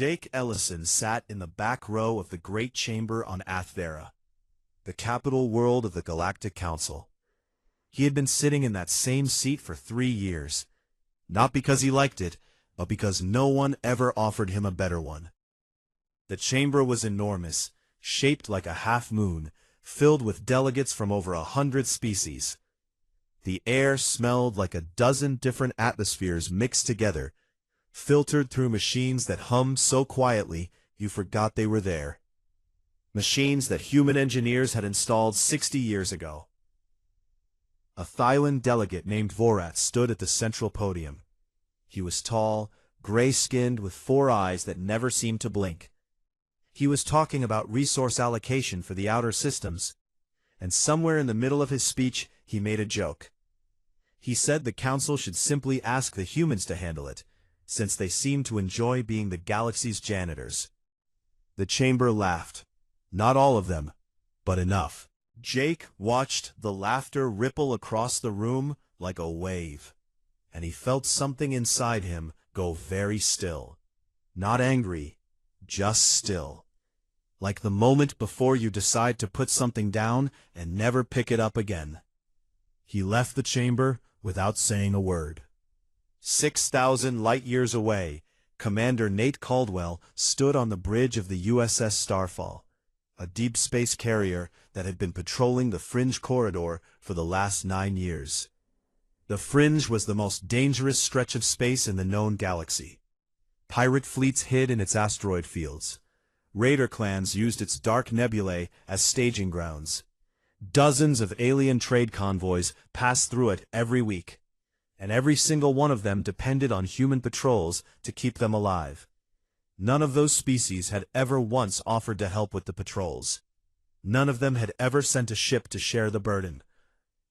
Jake Ellison sat in the back row of the Great Chamber on Athvera, the capital world of the Galactic Council. He had been sitting in that same seat for 3 years, not because he liked it, but because no one ever offered him a better one. The chamber was enormous, shaped like a half-moon, filled with delegates from over 100 species. The air smelled like a dozen different atmospheres mixed together, filtered through machines that hummed so quietly you forgot they were there. Machines that human engineers had installed 60 years ago. A Thailand delegate named Vorat stood at the central podium. He was tall, gray-skinned with 4 eyes that never seemed to blink. He was talking about resource allocation for the outer systems, and somewhere in the middle of his speech he made a joke. He said the council should simply ask the humans to handle it, since they seemed to enjoy being the galaxy's janitors. The chamber laughed. Not all of them, but enough. Jake watched the laughter ripple across the room like a wave, and he felt something inside him go very still. Not angry, just still. Like the moment before you decide to put something down and never pick it up again. He left the chamber without saying a word. 6,000 light-years away, Commander Nate Caldwell stood on the bridge of the USS Starfall, a deep space carrier that had been patrolling the Fringe Corridor for the last 9 years. The Fringe was the most dangerous stretch of space in the known galaxy. Pirate fleets hid in its asteroid fields. Raider clans used its dark nebulae as staging grounds. Dozens of alien trade convoys passed through it every week, and every single one of them depended on human patrols to keep them alive. None of those species had ever once offered to help with the patrols. None of them had ever sent a ship to share the burden.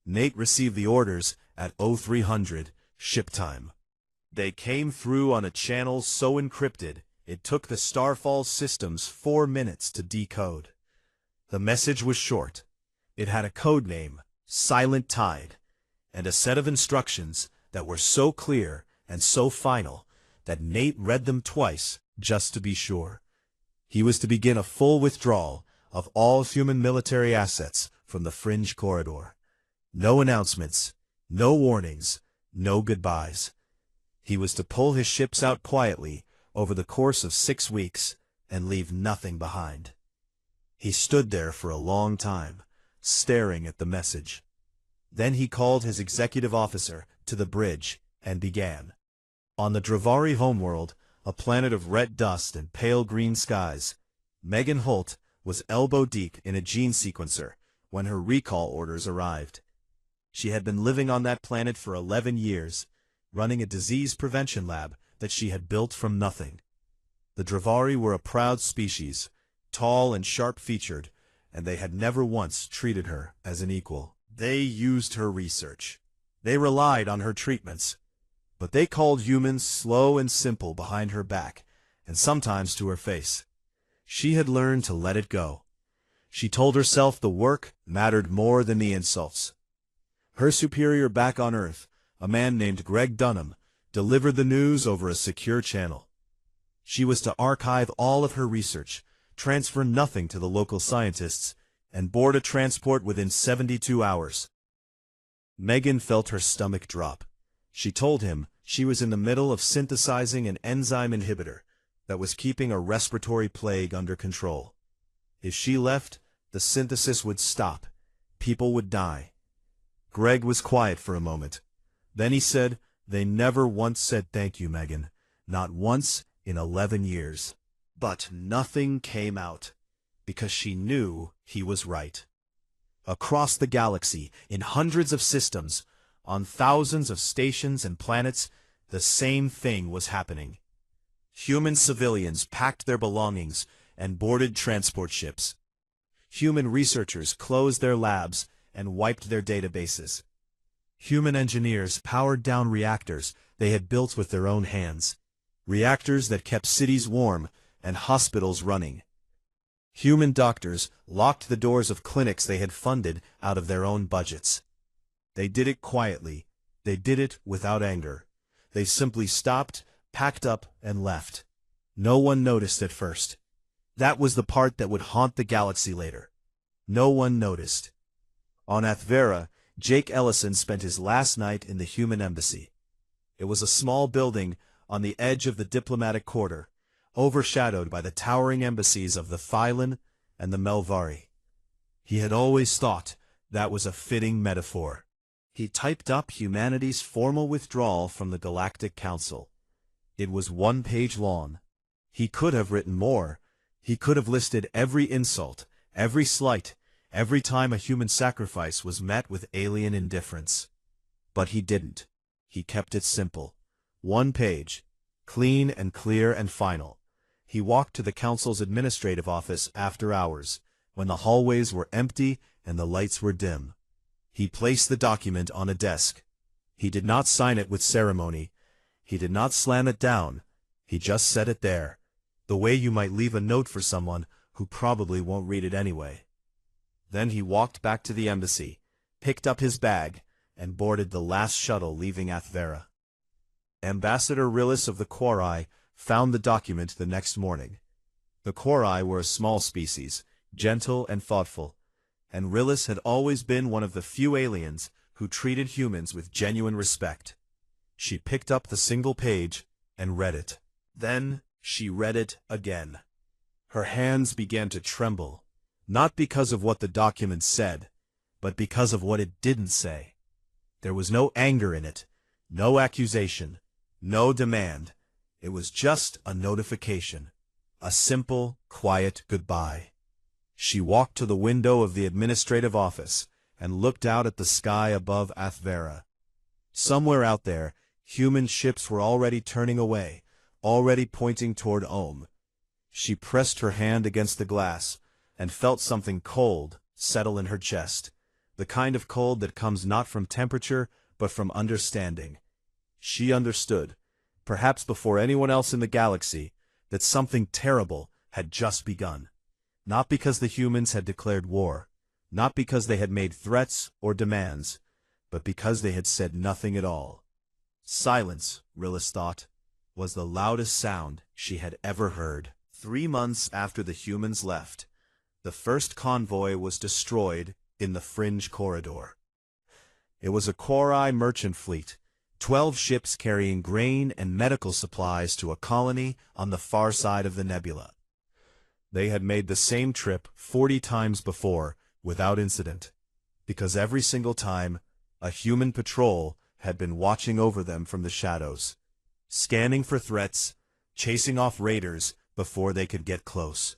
Nate received the orders at 0300 ship time. They came through on a channel so encrypted it took the Starfall systems 4 minutes to decode. The message was short. It had a code name, Silent Tide, and a set of instructions that were so clear and so final that Nate read them twice just to be sure. He was to begin a full withdrawal of all human military assets from the Fringe Corridor. No announcements, no warnings, no goodbyes. He was to pull his ships out quietly over the course of 6 weeks and leave nothing behind. He stood there for a long time, staring at the message. Then he called his executive officer to the bridge and began. On the Dravari homeworld, a planet of red dust and pale green skies, Megan Holt was elbow-deep in a gene sequencer when her recall orders arrived. She had been living on that planet for 11 years, running a disease prevention lab that she had built from nothing. The Dravari were a proud species, tall and sharp-featured, and they had never once treated her as an equal. They used her research. They relied on her treatments. But they called humans slow and simple behind her back, and sometimes to her face. She had learned to let it go. She told herself the work mattered more than the insults. Her superior back on Earth, a man named Greg Dunham, delivered the news over a secure channel. She was to archive all of her research, transfer nothing to the local scientists, and board a transport within 72 hours. Megan felt her stomach drop. She told him she was in the middle of synthesizing an enzyme inhibitor that was keeping a respiratory plague under control. If she left, the synthesis would stop. People would die. Greg was quiet for a moment. Then he said, "They never once said thank you, Megan. Not once in 11 years. But nothing came out, because she knew he was right. Across the galaxy, in hundreds of systems, on thousands of stations and planets, the same thing was happening. Human civilians packed their belongings and boarded transport ships. Human researchers closed their labs and wiped their databases. Human engineers powered down reactors they had built with their own hands, reactors that kept cities warm and hospitals running. Human doctors locked the doors of clinics they had funded out of their own budgets. They did it quietly. They did it without anger. They simply stopped, packed up, and left. No one noticed at first. That was the part that would haunt the galaxy later. No one noticed. On Athvera, Jake Ellison spent his last night in the human embassy. It was a small building on the edge of the diplomatic quarter, overshadowed by the towering embassies of the Phylan and the Melvari. He had always thought that was a fitting metaphor. He typed up humanity's formal withdrawal from the Galactic Council. It was 1 page long. He could have written more. He could have listed every insult, every slight, every time a human sacrifice was met with alien indifference. But he didn't. He kept it simple. 1 page, clean and clear and final. He walked to the council's administrative office after hours, when the hallways were empty and the lights were dim. He placed the document on a desk. He did not sign it with ceremony. He did not slam it down. He just set it there, the way you might leave a note for someone who probably won't read it anyway. Then he walked back to the embassy, picked up his bag, and boarded the last shuttle leaving Athvera. Ambassador Rillis of the Quori found the document the next morning. The Quori were a small species, gentle and thoughtful, and Rillis had always been one of the few aliens who treated humans with genuine respect. She picked up the single page and read it. Then she read it again. Her hands began to tremble, not because of what the document said, but because of what it didn't say. There was no anger in it, no accusation, no demand. It was just a notification, a simple, quiet goodbye. She walked to the window of the administrative office and looked out at the sky above Athvera. Somewhere out there, human ships were already turning away, already pointing toward Ohm. She pressed her hand against the glass and felt something cold settle in her chest, the kind of cold that comes not from temperature but from understanding. She understood, perhaps before anyone else in the galaxy, that something terrible had just begun. Not because the humans had declared war, not because they had made threats or demands, but because they had said nothing at all. Silence, Rillis thought, was the loudest sound she had ever heard. 3 months after the humans left, the first convoy was destroyed in the Fringe Corridor. It was a Quori merchant fleet, 12 ships carrying grain and medical supplies to a colony on the far side of the nebula. They had made the same trip 40 times before, without incident, because every single time, a human patrol had been watching over them from the shadows, scanning for threats, chasing off raiders before they could get close.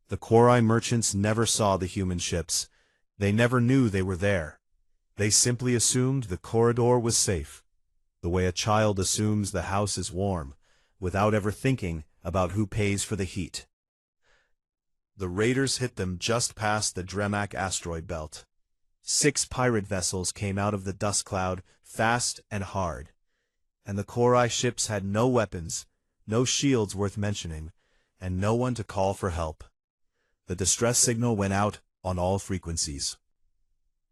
The Quori merchants never saw the human ships. They never knew they were there. They simply assumed the corridor was safe, the way a child assumes the house is warm, without ever thinking about who pays for the heat. The raiders hit them just past the Dremac asteroid belt. 6 pirate vessels came out of the dust cloud, fast and hard. And the Quori ships had no weapons, no shields worth mentioning, and no one to call for help. The distress signal went out on all frequencies.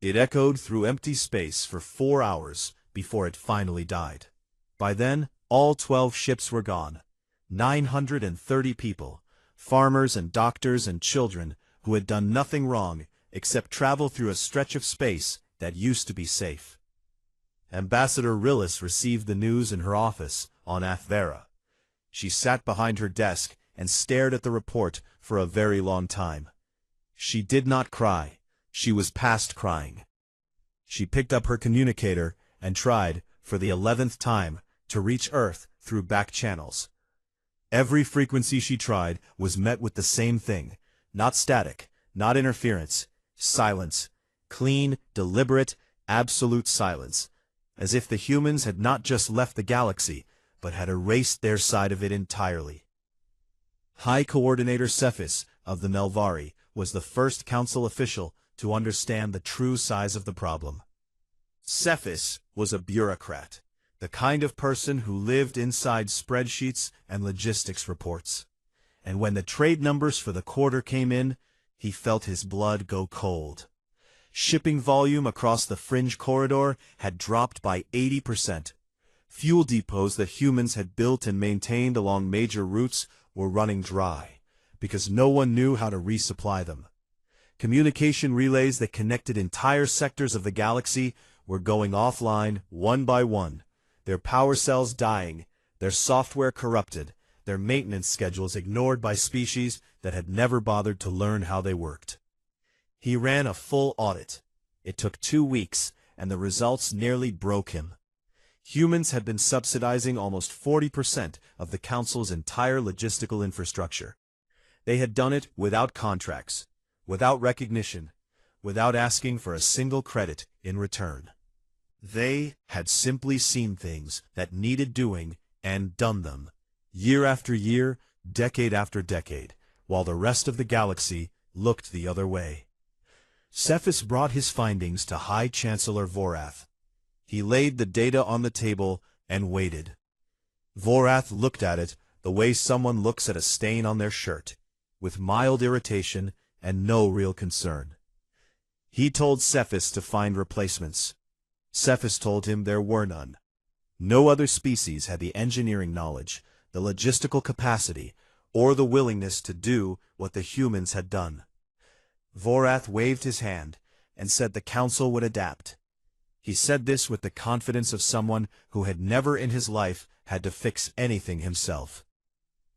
It echoed through empty space for 4 hours before it finally died. By then, all 12 ships were gone. 930 people, farmers and doctors and children who had done nothing wrong except travel through a stretch of space that used to be safe. Ambassador Rillis received the news in her office on Athvera. She sat behind her desk and stared at the report for a very long time. She did not cry. She was past crying. She picked up her communicator and tried, for the 11th time, to reach Earth through back channels. Every frequency she tried was met with the same thing. Not static, not interference. Silence. Clean, deliberate, absolute silence. As if the humans had not just left the galaxy, but had erased their side of it entirely. High Coordinator Cephas of the Melvari was the first council official to understand the true size of the problem. Cephas was a bureaucrat, the kind of person who lived inside spreadsheets and logistics reports. And when the trade numbers for the quarter came in, he felt his blood go cold. Shipping volume across the Fringe Corridor had dropped by 80%. Fuel depots that humans had built and maintained along major routes were running dry, because no one knew how to resupply them. Communication relays that connected entire sectors of the galaxy were going offline one by one, their power cells dying, their software corrupted, their maintenance schedules ignored by species that had never bothered to learn how they worked. He ran a full audit. It took 2 weeks, and the results nearly broke him. Humans had been subsidizing almost 40% of the Council's entire logistical infrastructure. They had done it without contracts, without recognition, without asking for a single credit in return. They had simply seen things that needed doing and done them, year after year, decade after decade, while the rest of the galaxy looked the other way. Cephas brought his findings to High Chancellor Vorath. He laid the data on the table and waited. Vorath looked at it the way someone looks at a stain on their shirt, with mild irritation and no real concern. He told Cephas to find replacements. Cephas told him there were none. No other species had the engineering knowledge, the logistical capacity, or the willingness to do what the humans had done. Vorath waved his hand and said the Council would adapt. He said this with the confidence of someone who had never in his life had to fix anything himself.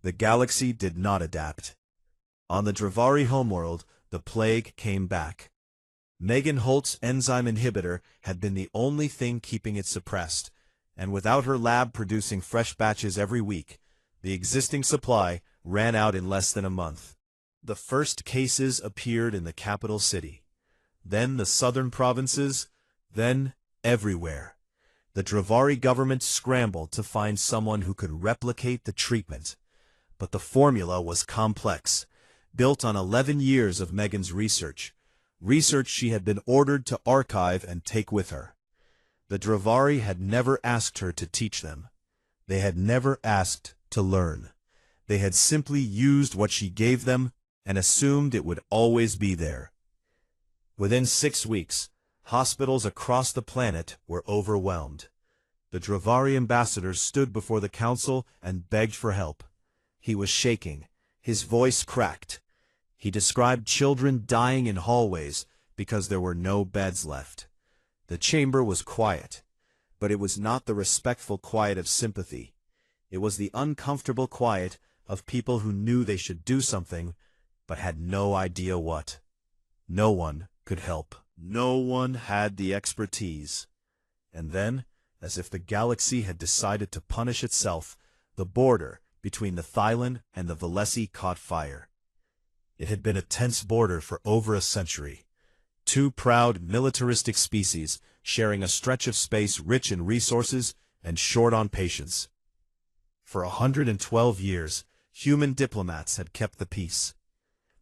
The galaxy did not adapt. On the Dravari homeworld, the plague came back. Megan Holt's enzyme inhibitor had been the only thing keeping it suppressed, and without her lab producing fresh batches every week, the existing supply ran out in less than a month. The first cases appeared in the capital city, then the southern provinces, then everywhere. The Dravari government scrambled to find someone who could replicate the treatment, but the formula was complex, built on 11 years of Megan's research she had been ordered to archive and take with her. The Dravari had never asked her to teach them. They had never asked to learn. They had simply used what she gave them and assumed it would always be there. Within 6 weeks, hospitals across the planet were overwhelmed. The Dravari ambassador stood before the Council and begged for help. He was shaking. His voice cracked. He described children dying in hallways because there were no beds left. The chamber was quiet, but it was not the respectful quiet of sympathy. It was the uncomfortable quiet of people who knew they should do something, but had no idea what. No one could help. No one had the expertise. And then, as if the galaxy had decided to punish itself, the border between the Thylan and the Valesi caught fire. It had been a tense border for over a century. Two proud, militaristic species sharing a stretch of space rich in resources and short on patience. For 112 years, human diplomats had kept the peace.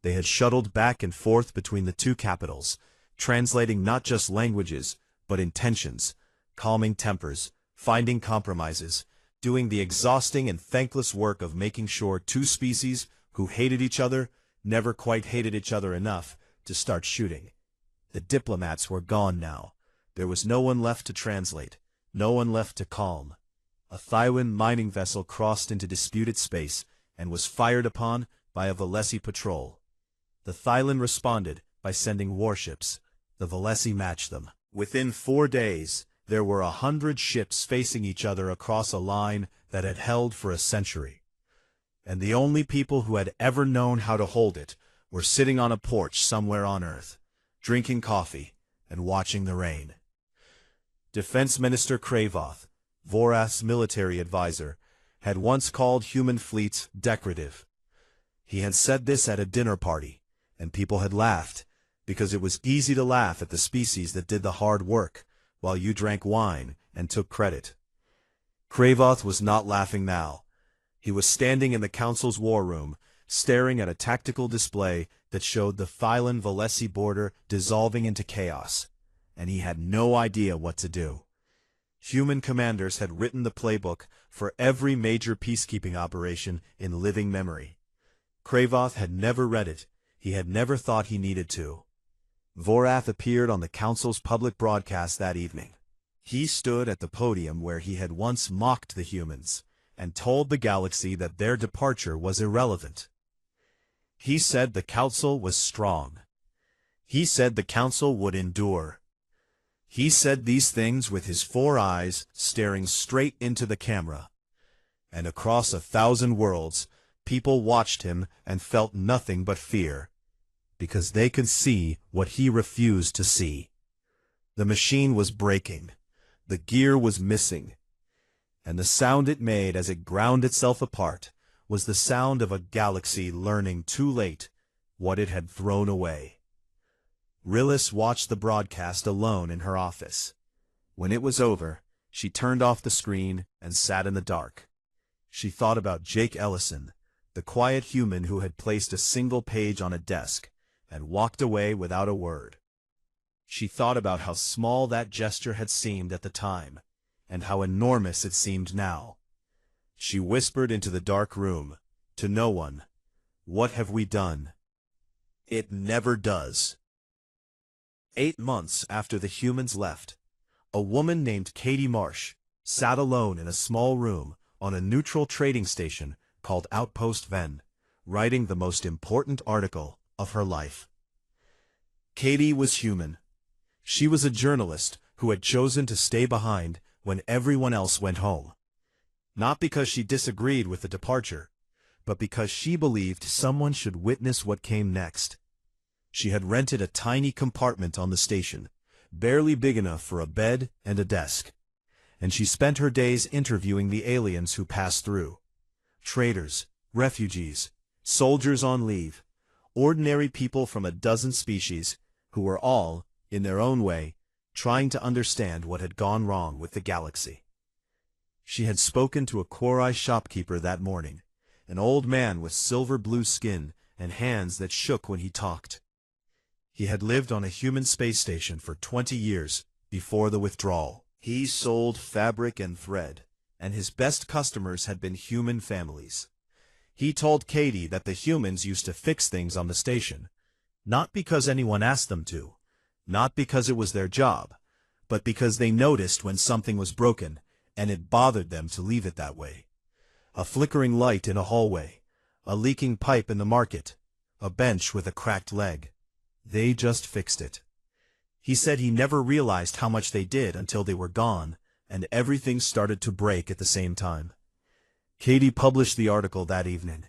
They had shuttled back and forth between the two capitals, translating not just languages, but intentions, calming tempers, finding compromises, doing the exhausting and thankless work of making sure two species who hated each other never quite hated each other enough to start shooting. The diplomats were gone now. There was no one left to translate, no one left to calm. A Thywan mining vessel crossed into disputed space and was fired upon by a Valesi patrol. The Thylan responded by sending warships. The Valesi matched them. Within 4 days, there were 100 ships facing each other across a line that had held for a century. And the only people who had ever known how to hold it were sitting on a porch somewhere on Earth, drinking coffee and watching the rain. Defense Minister Kravoth, Vorath's military advisor, had once called human fleets decorative. He had said this at a dinner party, and people had laughed, because it was easy to laugh at the species that did the hard work, while you drank wine and took credit. Kravoth was not laughing now. He was standing in the Council's war room, staring at a tactical display that showed the Thylan-Valesi border dissolving into chaos, and he had no idea what to do. Human commanders had written the playbook for every major peacekeeping operation in living memory. Kravoth had never read it. He had never thought he needed to. Vorath appeared on the Council's public broadcast that evening. He stood at the podium where he had once mocked the humans, and told the galaxy that their departure was irrelevant. He said the council was strong. He said the council would endure. He said these things with his 4 eyes staring straight into the camera. And across 1,000 worlds, people watched him and felt nothing but fear, because they could see what he refused to see. The machine was breaking. The gear was missing. And the sound it made as it ground itself apart was the sound of a galaxy learning too late what it had thrown away. Rillis watched the broadcast alone in her office. When it was over, she turned off the screen and sat in the dark. She thought about Jake Ellison, the quiet human who had placed a single page on a desk and walked away without a word. She thought about how small that gesture had seemed at the time, and how enormous it seemed now. She whispered into the dark room, to no one, "What have we done?" It never does. 8 months after the humans left, a woman named Katie Marsh sat alone in a small room on a neutral trading station called Outpost Ven, writing the most important article of her life. Katie was human. She was a journalist who had chosen to stay behind when everyone else went home. Not because she disagreed with the departure, but because she believed someone should witness what came next. She had rented a tiny compartment on the station, barely big enough for a bed and a desk, and she spent her days interviewing the aliens who passed through. Traders, refugees, soldiers on leave, ordinary people from a dozen species who were all, in their own way, trying to understand what had gone wrong with the galaxy. She had spoken to a Quori shopkeeper that morning, an old man with silver-blue skin and hands that shook when he talked. He had lived on a human space station for 20 years before the withdrawal. He sold fabric and thread, and his best customers had been human families. He told Katie that the humans used to fix things on the station, not because anyone asked them to, not because it was their job, but because they noticed when something was broken, and it bothered them to leave it that way. A flickering light in a hallway, a leaking pipe in the market, a bench with a cracked leg. They just fixed it. He said he never realized how much they did until they were gone, and everything started to break at the same time. Katie published the article that evening.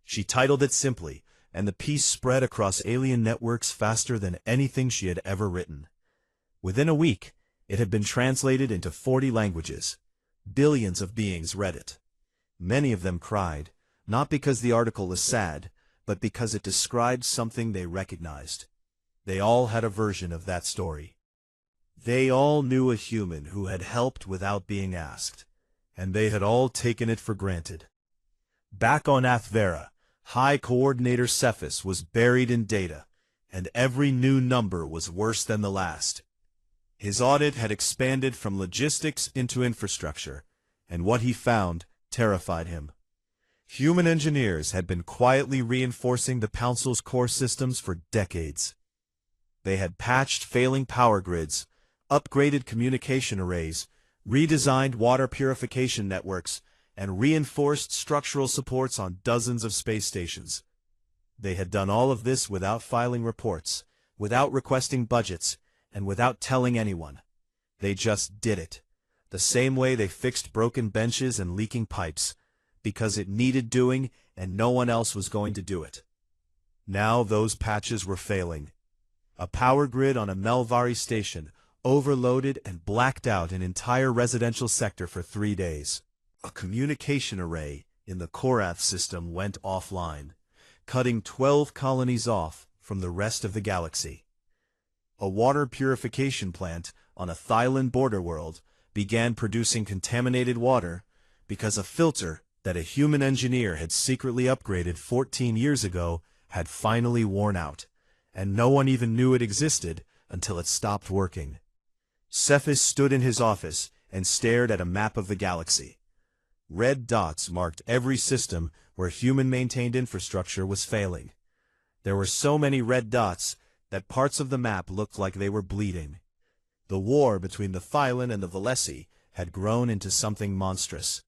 She titled it simply, and the piece spread across alien networks faster than anything she had ever written. Within a week, it had been translated into 40 languages. Billions of beings read it. Many of them cried, not because the article was sad, but because it described something they recognized. They all had a version of that story. They all knew a human who had helped without being asked, and they had all taken it for granted. Back on Athvera, High Coordinator Cephas was buried in data, and every new number was worse than the last. His audit had expanded from logistics into infrastructure, and what he found terrified him. Human engineers had been quietly reinforcing the Council's core systems for decades. They had patched failing power grids, upgraded communication arrays, redesigned water purification networks, and reinforced structural supports on dozens of space stations. They had done all of this without filing reports, without requesting budgets, and without telling anyone. They just did it, the same way they fixed broken benches and leaking pipes, because it needed doing and no one else was going to do it. Now those patches were failing. A power grid on a Melvari station overloaded and blacked out an entire residential sector for 3 days. A communication array in the Korath system went offline, cutting 12 colonies off from the rest of the galaxy. A water purification plant on a Thylan border world began producing contaminated water because a filter that a human engineer had secretly upgraded 14 years ago had finally worn out, and no one even knew it existed until it stopped working. Cephas stood in his office and stared at a map of the galaxy. Red dots marked every system where human-maintained infrastructure was failing. There were so many red dots that parts of the map looked like they were bleeding. The war between the Thylan and the Valesi had grown into something monstrous.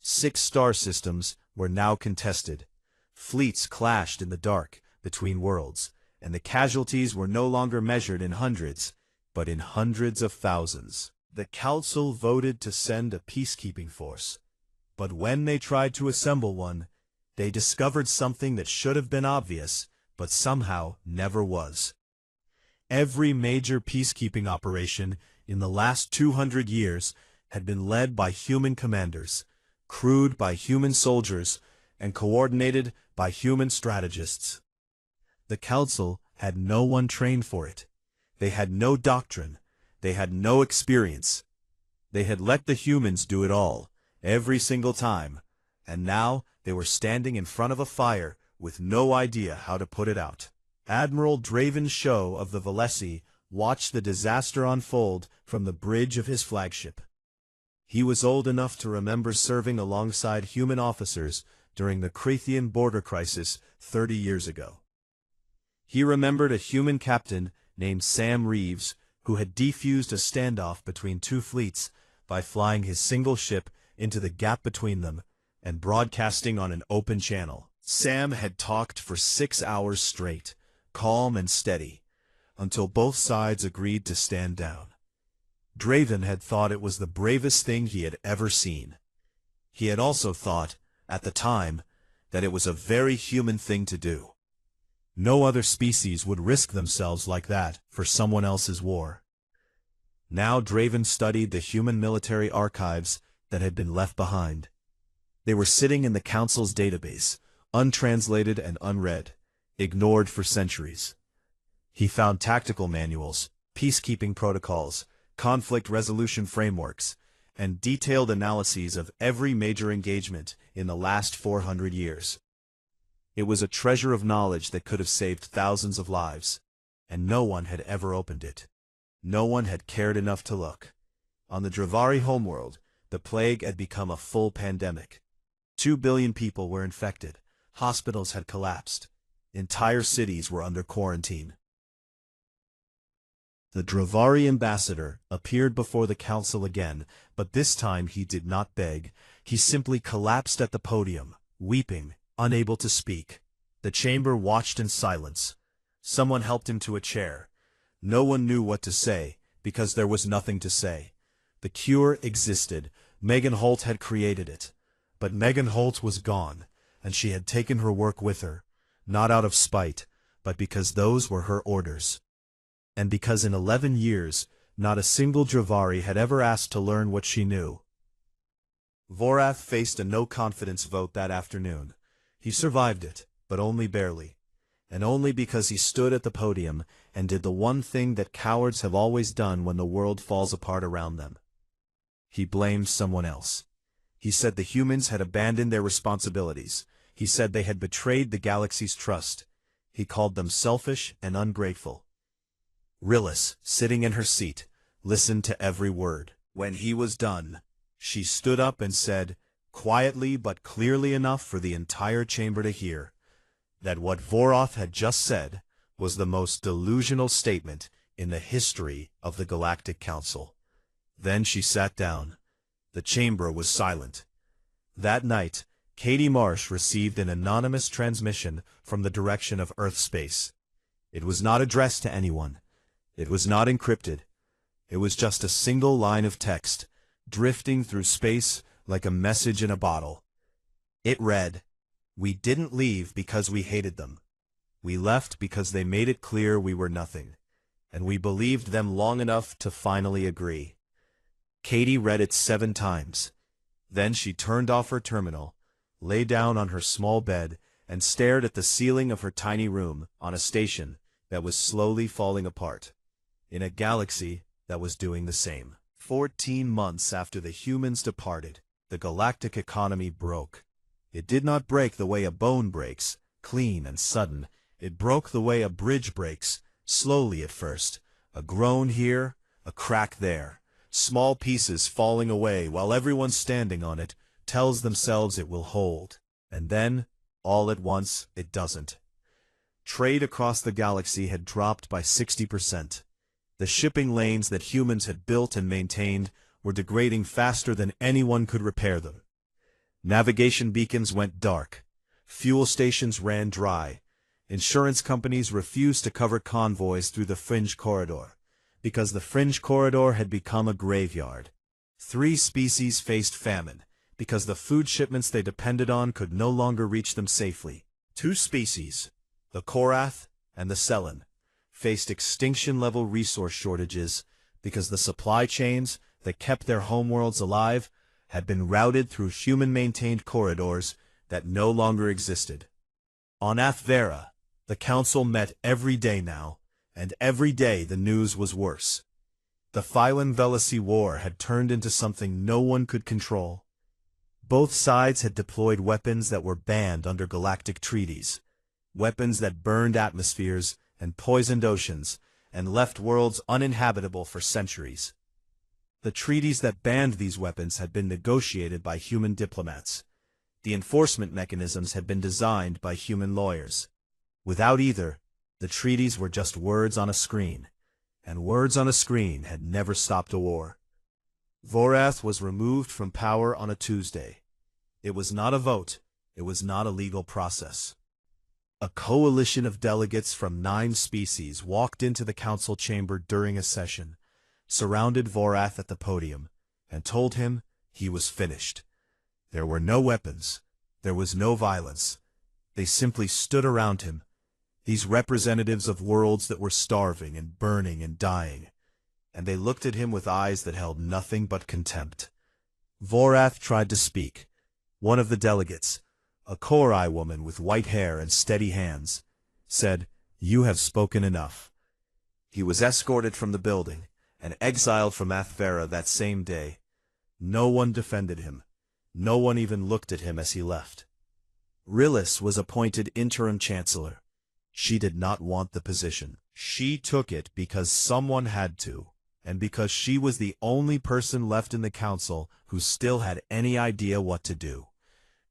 6 star systems were now contested. Fleets clashed in the dark between worlds, and the casualties were no longer measured in hundreds, but in hundreds of thousands. The council voted to send a peacekeeping force, but when they tried to assemble one, they discovered something that should have been obvious, but somehow never was. Every major peacekeeping operation in the last 200 years had been led by human commanders, crewed by human soldiers, and coordinated by human strategists. The council had no one trained for it. They had no doctrine. They had no experience. They had let the humans do it all, every single time, and now they were standing in front of a fire with no idea how to put it out. Admiral Draven's show of the Valesi watched the disaster unfold from the bridge of his flagship. He was old enough to remember serving alongside human officers during the Krathian border crisis 30 years ago. He remembered a human captain named Sam Reeves who had defused a standoff between 2 fleets by flying his single ship into the gap between them and broadcasting on an open channel. Sam had talked for 6 hours straight, calm and steady, until both sides agreed to stand down. Draven had thought it was the bravest thing he had ever seen. He had also thought, at the time, that it was a very human thing to do. No other species would risk themselves like that for someone else's war. Now Draven studied the human military archives that had been left behind. They were sitting in the Council's database, untranslated and unread, ignored for centuries. He found tactical manuals, peacekeeping protocols, conflict resolution frameworks, and detailed analyses of every major engagement in the last 400 years. It was a treasure of knowledge that could have saved thousands of lives, and no one had ever opened it. No one had cared enough to look. On the Dravari homeworld, the plague had become a full pandemic. 2 billion people were infected, hospitals had collapsed, entire cities were under quarantine. The Dravari ambassador appeared before the council again, but this time he did not beg. He simply collapsed at the podium, weeping, unable to speak. The chamber watched in silence. Someone helped him to a chair. No one knew what to say, because there was nothing to say. The cure existed. Megan Holt had created it. But Megan Holt was gone, and she had taken her work with her, not out of spite, but because those were her orders. And because in 11 years, not a single Dravari had ever asked to learn what she knew. Vorath faced a no-confidence vote that afternoon. He survived it, but only barely, and only because he stood at the podium and did the one thing that cowards have always done when the world falls apart around them. He blamed someone else. He said the humans had abandoned their responsibilities. He said they had betrayed the galaxy's trust. He called them selfish and ungrateful. Rillis, sitting in her seat, listened to every word. When he was done, she stood up and said, quietly but clearly enough for the entire chamber to hear, that what Vorath had just said was the most delusional statement in the history of the Galactic Council. Then she sat down. The chamber was silent. That night, Katie Marsh received an anonymous transmission from the direction of Earth space. It was not addressed to anyone. It was not encrypted. It was just a single line of text, drifting through space like a message in a bottle. It read, "We didn't leave because we hated them. We left because they made it clear we were nothing, and we believed them long enough to finally agree." Katie read it 7 times. Then she turned off her terminal, lay down on her small bed, and stared at the ceiling of her tiny room on a station that was slowly falling apart, in a galaxy that was doing the same. 14 months after the humans departed, the galactic economy broke. It did not break the way a bone breaks, clean and sudden. It broke the way a bridge breaks, slowly at first, a groan here, a crack there, small pieces falling away while everyone standing on it tells themselves it will hold. And then, all at once, it doesn't. Trade across the galaxy had dropped by 60%. The shipping lanes that humans had built and maintained were degrading faster than anyone could repair them. Navigation beacons went dark. Fuel stations ran dry. Insurance companies refused to cover convoys through the fringe corridor, because the fringe corridor had become a graveyard. 3 species faced famine, because the food shipments they depended on could no longer reach them safely. 2 species, the Korath and the Selen, faced extinction-level resource shortages because the supply chains that kept their homeworlds alive had been routed through human-maintained corridors that no longer existed. On Athvera, the Council met every day now, and every day the news was worse. The Phylon-Velocity War had turned into something no one could control. Both sides had deployed weapons that were banned under galactic treaties, weapons that burned atmospheres and poisoned oceans and left worlds uninhabitable for centuries. The treaties that banned these weapons had been negotiated by human diplomats. The enforcement mechanisms had been designed by human lawyers. Without either, the treaties were just words on a screen, and words on a screen had never stopped a war. Vorath was removed from power on a Tuesday. It was not a vote, it was not a legal process. A coalition of delegates from 9 species walked into the council chamber during a session, surrounded Vorath at the podium, and told him he was finished. There were no weapons, there was no violence. They simply stood around him, these representatives of worlds that were starving and burning and dying, and they looked at him with eyes that held nothing but contempt. Vorath tried to speak. One of the delegates, a Korai woman with white hair and steady hands, said, "You have spoken enough." He was escorted from the building and exiled from Athvera that same day. No one defended him. No one even looked at him as he left. Rilis was appointed interim chancellor. She did not want the position. She took it because someone had to, and because she was the only person left in the council who still had any idea what to do,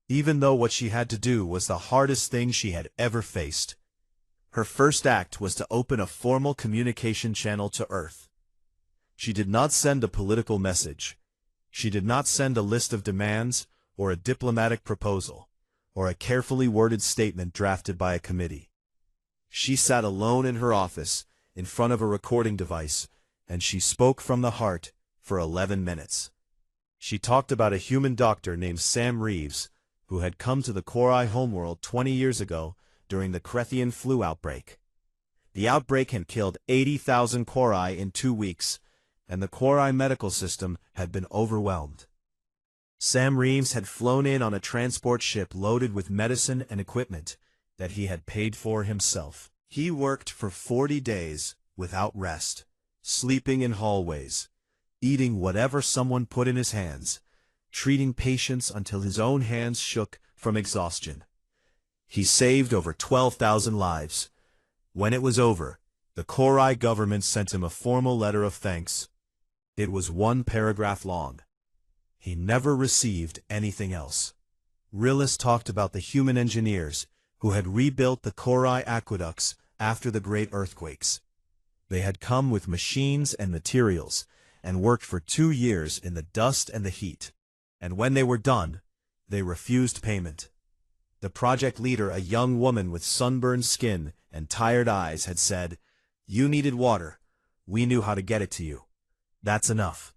even though what she had to do was the hardest thing she had ever faced. Her first act was to open a formal communication channel to Earth. She did not send a political message. She did not send a list of demands, or a diplomatic proposal, or a carefully worded statement drafted by a committee. She sat alone in her office, in front of a recording device, and she spoke from the heart for 11 minutes. She talked about a human doctor named Sam Reeves, who had come to the Korai homeworld 20 years ago during the Krethian flu outbreak. The outbreak had killed 80,000 Korai in 2 weeks, and the Korai medical system had been overwhelmed. Sam Reeves had flown in on a transport ship loaded with medicine and equipment that he had paid for himself. He worked for 40 days without rest, sleeping in hallways, eating whatever someone put in his hands, treating patients until his own hands shook from exhaustion. He saved over 12,000 lives. When it was over, the Korai government sent him a formal letter of thanks. It was 1 paragraph long. He never received anything else. Rilis talked about the human engineers who had rebuilt the Korai aqueducts after the great earthquakes. They had come with machines and materials and worked for 2 years in the dust and the heat. And when they were done, they refused payment. The project leader, a young woman with sunburned skin and tired eyes, had said, "You needed water. We knew how to get it to you. That's enough."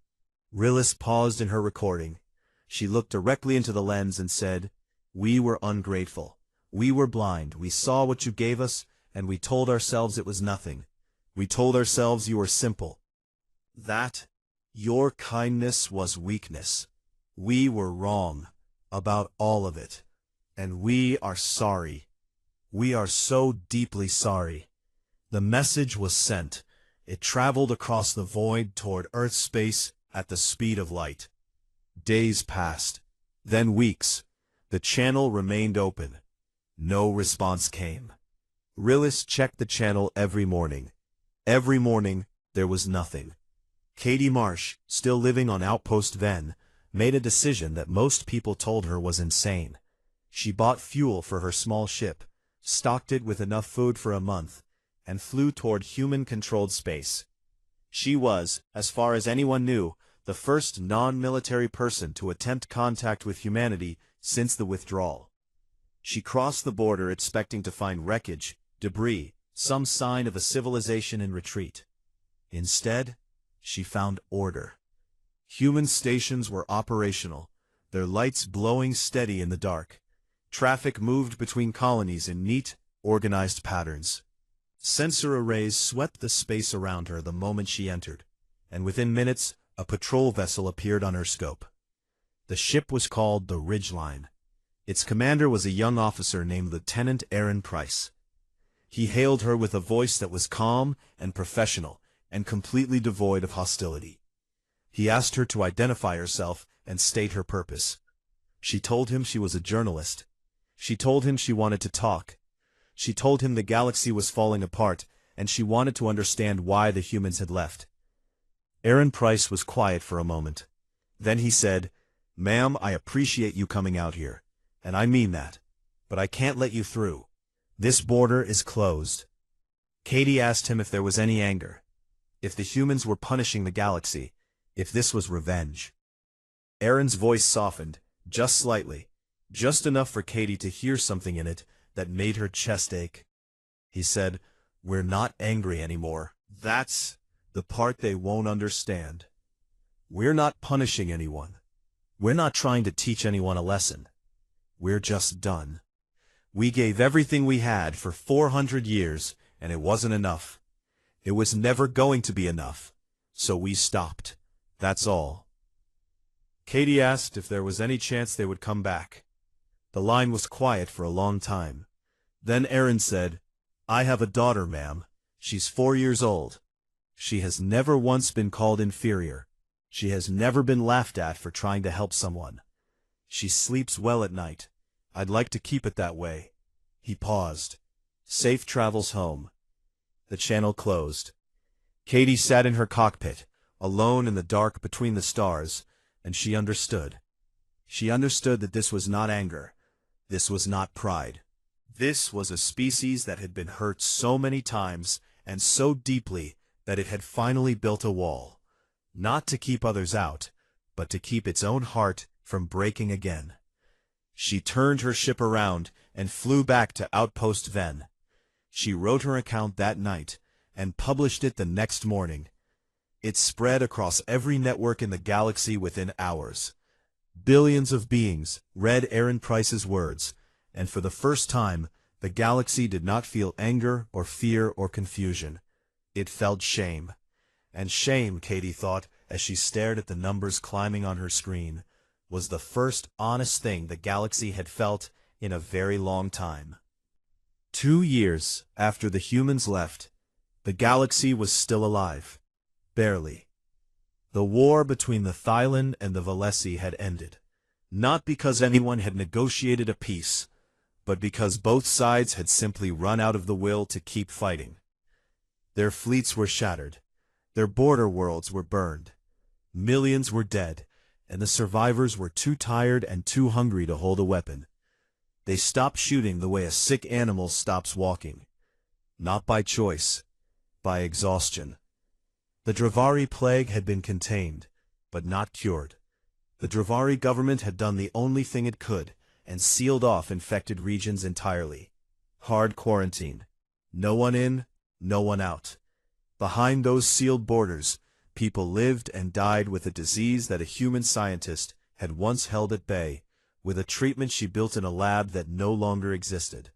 Rilis paused in her recording. She looked directly into the lens and said, "We were ungrateful. We were blind. We saw what you gave us, and we told ourselves it was nothing. We told ourselves you were simple. That your kindness was weakness. We were wrong about all of it, and we are sorry. We are so deeply sorry." The message was sent. It traveled across the void toward Earth space at the speed of light. Days passed, then weeks. The channel remained open. No response came. Rilis checked the channel every morning. Every morning, there was nothing. Katie Marsh, still living on Outpost Ven, made a decision that most people told her was insane. She bought fuel for her small ship, stocked it with enough food for a month, and flew toward human-controlled space. She was, as far as anyone knew, the first non-military person to attempt contact with humanity since the withdrawal. She crossed the border expecting to find wreckage, debris, some sign of a civilization in retreat. Instead, she found order. Human stations were operational, their lights glowing steady in the dark. Traffic moved between colonies in neat, organized patterns. Sensor arrays swept the space around her the moment she entered, and within minutes, a patrol vessel appeared on her scope. The ship was called the Ridgeline. Its commander was a young officer named Lieutenant Aaron Price. He hailed her with a voice that was calm and professional and completely devoid of hostility. He asked her to identify herself and state her purpose. She told him she was a journalist. She told him she wanted to talk. She told him the galaxy was falling apart, and she wanted to understand why the humans had left. Aaron Price was quiet for a moment. Then he said, "Ma'am, I appreciate you coming out here, and I mean that, but I can't let you through. This border is closed." Katie asked him if there was any anger, if the humans were punishing the galaxy, if this was revenge. Aaron's voice softened, just slightly, just enough for Katie to hear something in it that made her chest ache. He said, "We're not angry anymore. That's the part they won't understand. We're not punishing anyone. We're not trying to teach anyone a lesson. We're just done. We gave everything we had for 400 years, and it wasn't enough. It was never going to be enough, so we stopped. That's all." Katie asked if there was any chance they would come back. The line was quiet for a long time. Then Aaron said, "I have a daughter, ma'am. She's 4 years old. She has never once been called inferior. She has never been laughed at for trying to help someone. She sleeps well at night. I'd like to keep it that way." He paused. "Safe travels home." The channel closed. Katie sat in her cockpit, alone in the dark between the stars, and she understood. She understood that this was not anger. This was not pride. This was a species that had been hurt so many times and so deeply that it had finally built a wall, not to keep others out, but to keep its own heart from breaking again. She turned her ship around and flew back to Outpost Ven. She wrote her account that night and published it the next morning. It spread across every network in the galaxy within hours. Billions of beings read Aaron Price's words, and for the first time, the galaxy did not feel anger or fear or confusion. It felt shame. And shame, Katie thought, as she stared at the numbers climbing on her screen, was the first honest thing the galaxy had felt in a very long time. 2 years after the humans left, the galaxy was still alive. Barely. The war between the Thylan and the Valesi had ended, not because anyone had negotiated a peace, but because both sides had simply run out of the will to keep fighting. Their fleets were shattered. Their border worlds were burned. Millions were dead, and the survivors were too tired and too hungry to hold a weapon. They stopped shooting the way a sick animal stops walking. Not by choice, by exhaustion. The Dravari plague had been contained, but not cured. The Dravari government had done the only thing it could, and sealed off infected regions entirely. Hard quarantine. No one in, no one out. Behind those sealed borders, people lived and died with a disease that a human scientist had once held at bay, with a treatment she built in a lab that no longer existed.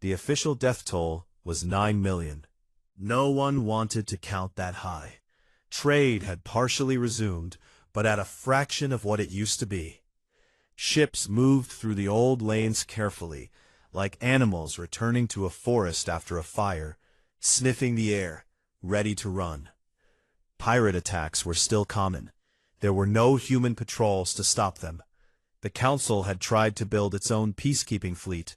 The official death toll was 9 million. No one wanted to count that high. Trade had partially resumed, but at a fraction of what it used to be. Ships moved through the old lanes carefully, like animals returning to a forest after a fire, sniffing the air, ready to run. Pirate attacks were still common. There were no human patrols to stop them. The Council had tried to build its own peacekeeping fleet,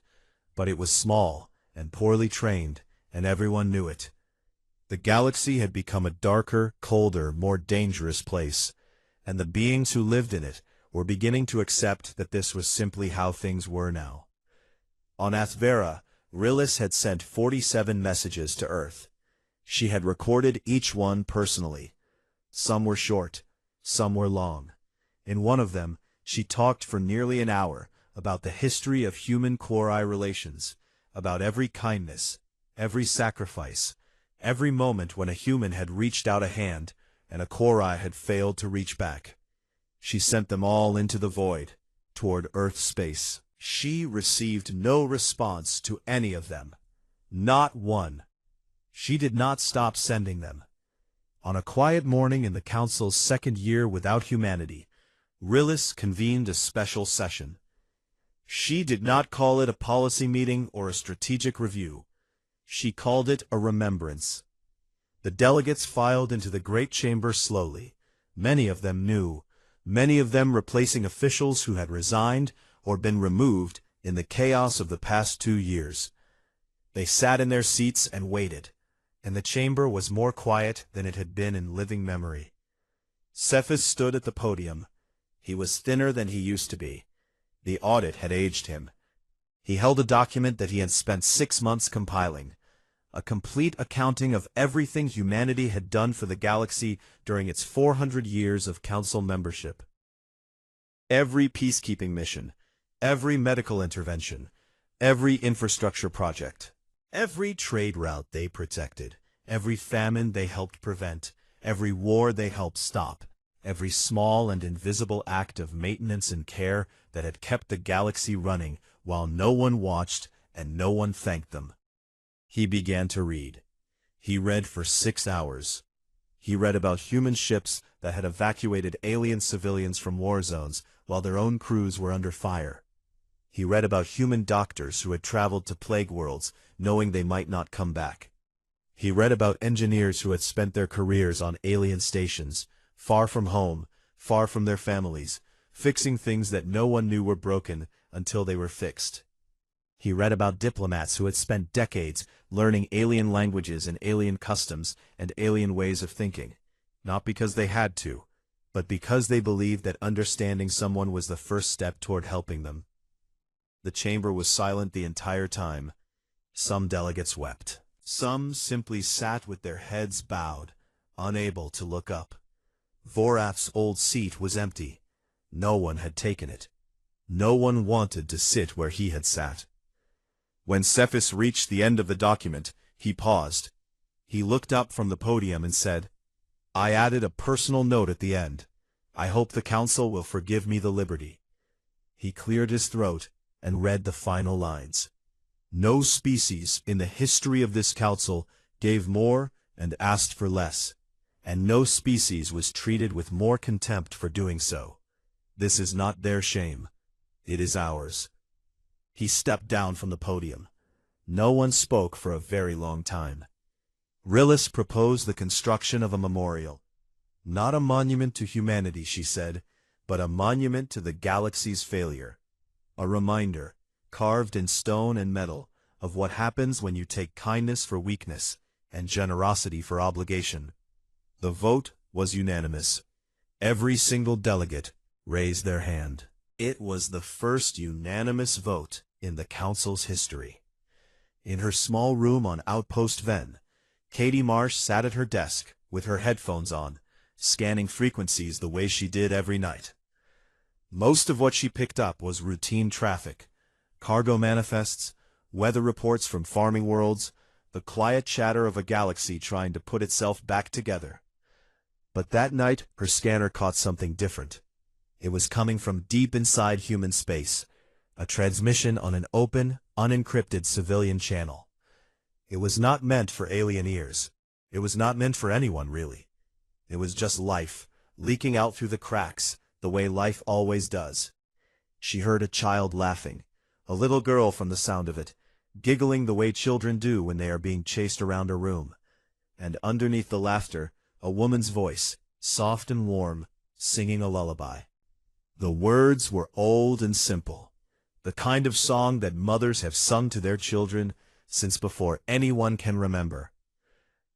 but it was small and poorly trained, and everyone knew it. The galaxy had become a darker, colder, more dangerous place, and the beings who lived in it were beginning to accept that this was simply how things were now. On Athvera, Rillis had sent 47 messages to Earth. She had recorded each one personally. Some were short, some were long. In one of them, she talked for nearly an hour about the history of human-Quori relations, about every kindness, every sacrifice, every moment when a human had reached out a hand and a Quori had failed to reach back. She sent them all into the void, toward Earth space. She received no response to any of them. Not one. She did not stop sending them. On a quiet morning in the Council's second year without humanity, Rillis convened a special session. She did not call it a policy meeting or a strategic review. She called it a remembrance. The delegates filed into the great chamber slowly, many of them new, many of them replacing officials who had resigned or been removed in the chaos of the past 2 years. They sat in their seats and waited, and the chamber was more quiet than it had been in living memory. Cephas stood at the podium. He was thinner than he used to be. The audit had aged him. He held a document that he had spent 6 months compiling, a complete accounting of everything humanity had done for the galaxy during its 400 years of Council membership. Every peacekeeping mission, every medical intervention, every infrastructure project, every trade route they protected, every famine they helped prevent, every war they helped stop, every small and invisible act of maintenance and care that had kept the galaxy running while no one watched and no one thanked them. He began to read. He read for 6 hours. He read about human ships that had evacuated alien civilians from war zones while their own crews were under fire. He read about human doctors who had traveled to plague worlds, knowing they might not come back. He read about engineers who had spent their careers on alien stations, far from home, far from their families, fixing things that no one knew were broken until they were fixed. He read about diplomats who had spent decades learning alien languages and alien customs and alien ways of thinking, not because they had to, but because they believed that understanding someone was the first step toward helping them. The chamber was silent the entire time. Some delegates wept. Some simply sat with their heads bowed, unable to look up. Voraf's old seat was empty. No one had taken it. No one wanted to sit where he had sat. When Cephas reached the end of the document, he paused. He looked up from the podium and said, "I added a personal note at the end. I hope the Council will forgive me the liberty." He cleared his throat and read the final lines. No species in the history of this Council gave more and asked for less, and no species was treated with more contempt for doing so. This is not their shame. It is ours. He stepped down from the podium. No one spoke for a very long time. Rillis proposed the construction of a memorial. Not a monument to humanity, she said, but a monument to the galaxy's failure. A reminder, carved in stone and metal, of what happens when you take kindness for weakness and generosity for obligation. The vote was unanimous. Every single delegate raised their hand. It was the first unanimous vote in the Council's history. In her small room on Outpost Ven, Katie Marsh sat at her desk with her headphones on, scanning frequencies the way she did every night. Most of what she picked up was routine traffic, cargo manifests, weather reports from farming worlds, the quiet chatter of a galaxy trying to put itself back together. But that night, her scanner caught something different. It was coming from deep inside human space, a transmission on an open, unencrypted civilian channel. It was not meant for alien ears. It was not meant for anyone, really. It was just life, leaking out through the cracks, the way life always does. She heard a child laughing, a little girl from the sound of it, giggling the way children do when they are being chased around a room. And underneath the laughter, a woman's voice, soft and warm, singing a lullaby. The words were old and simple, the kind of song that mothers have sung to their children since before anyone can remember.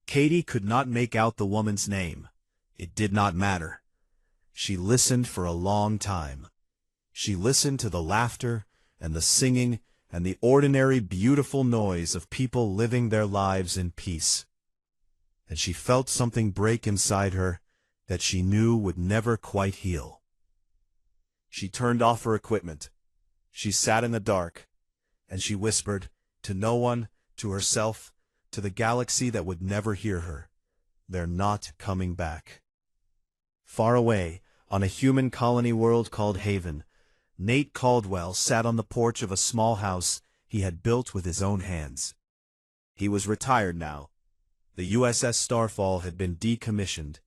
Katie could not make out the woman's name. It did not matter. She listened for a long time. She listened to the laughter and the singing and the ordinary beautiful noise of people living their lives in peace. And she felt something break inside her that she knew would never quite heal. She turned off her equipment. She sat in the dark, and she whispered, to no one, to herself, to the galaxy that would never hear her, "They're not coming back." Far away, on a human colony world called Haven, Nate Caldwell sat on the porch of a small house he had built with his own hands. He was retired now. The USS Starfall had been decommissioned,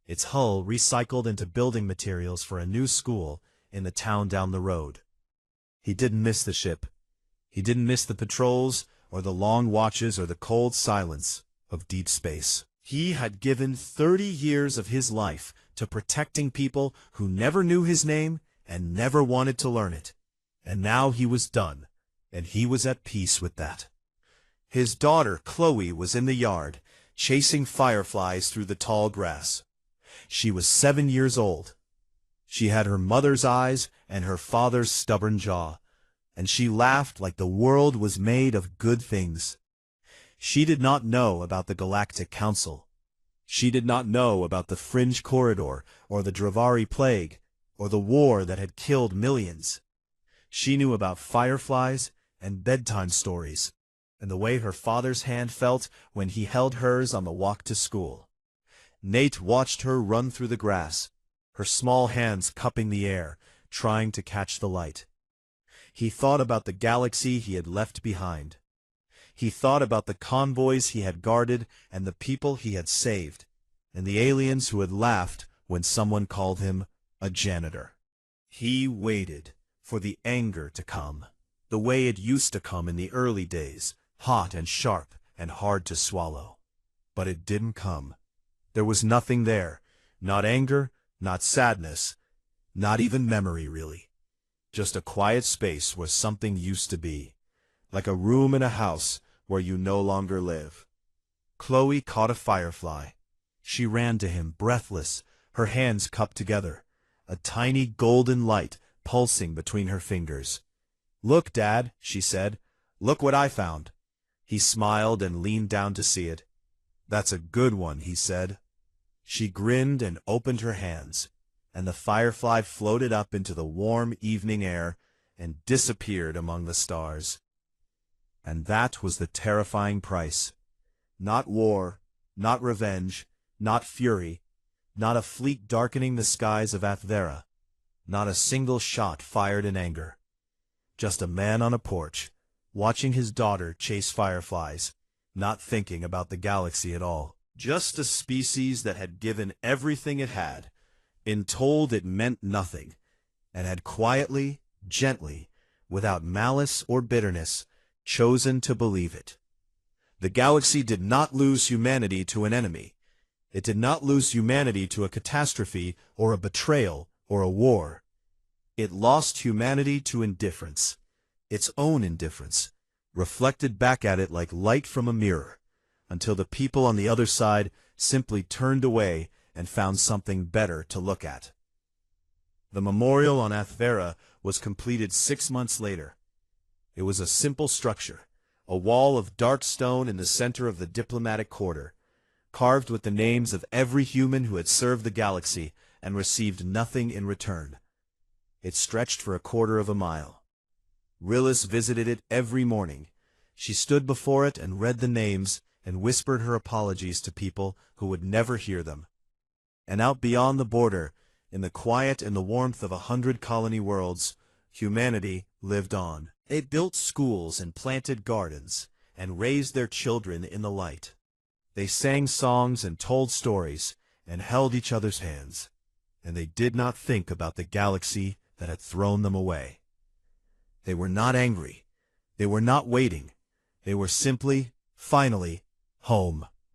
its hull recycled into building materials for a new school in the town down the road. He didn't miss the ship. He didn't miss the patrols, or the long watches, or the cold silence of deep space. He had given 30 years of his life to protecting people who never knew his name and never wanted to learn it. And now he was done, and he was at peace with that. His daughter, Chloe, was in the yard, chasing fireflies through the tall grass. She was 7 years old. She had her mother's eyes and her father's stubborn jaw, and she laughed like the world was made of good things. She did not know about the Galactic Council. She did not know about the Fringe Corridor, or the Dravari Plague, or the war that had killed millions. She knew about fireflies and bedtime stories, and the way her father's hand felt when he held hers on the walk to school. Nate watched her run through the grass, her small hands cupping the air, trying to catch the light. He thought about the galaxy he had left behind. He thought about the convoys he had guarded and the people he had saved, and the aliens who had laughed when someone called him a janitor. He waited for the anger to come, the way it used to come in the early days, hot and sharp and hard to swallow. But it didn't come. There was nothing there, not anger, not sadness, not even memory really. Just a quiet space where something used to be, like a room in a house where you no longer live. Chloe caught a firefly. She ran to him, breathless, her hands cupped together, a tiny golden light pulsing between her fingers. "Look, Dad," she said. "Look what I found." He smiled and leaned down to see it. "That's a good one," he said. She grinned and opened her hands, and the firefly floated up into the warm evening air and disappeared among the stars. And that was the terrifying price. Not war, not revenge, not fury, not a fleet darkening the skies of Athvera, not a single shot fired in anger. Just a man on a porch, watching his daughter chase fireflies, not thinking about the galaxy at all. Just a species that had given everything it had, been told it meant nothing, and had quietly, gently, without malice or bitterness, chosen to believe it. The galaxy did not lose humanity to an enemy. It did not lose humanity to a catastrophe or a betrayal or a war. It lost humanity to indifference, its own indifference, reflected back at it like light from a mirror, until the people on the other side simply turned away and found something better to look at. The memorial on Athvera was completed 6 months later. It was a simple structure, a wall of dark stone in the center of the diplomatic quarter, carved with the names of every human who had served the galaxy and received nothing in return. It stretched for 1/4 of a mile. Rillis visited it every morning. She stood before it and read the names and whispered her apologies to people who would never hear them. And out beyond the border, in the quiet and the warmth of 100 colony worlds, humanity lived on. They built schools and planted gardens, and raised their children in the light. They sang songs and told stories, and held each other's hands, and they did not think about the galaxy that had thrown them away. They were not angry. They were not waiting. They were simply, finally, home.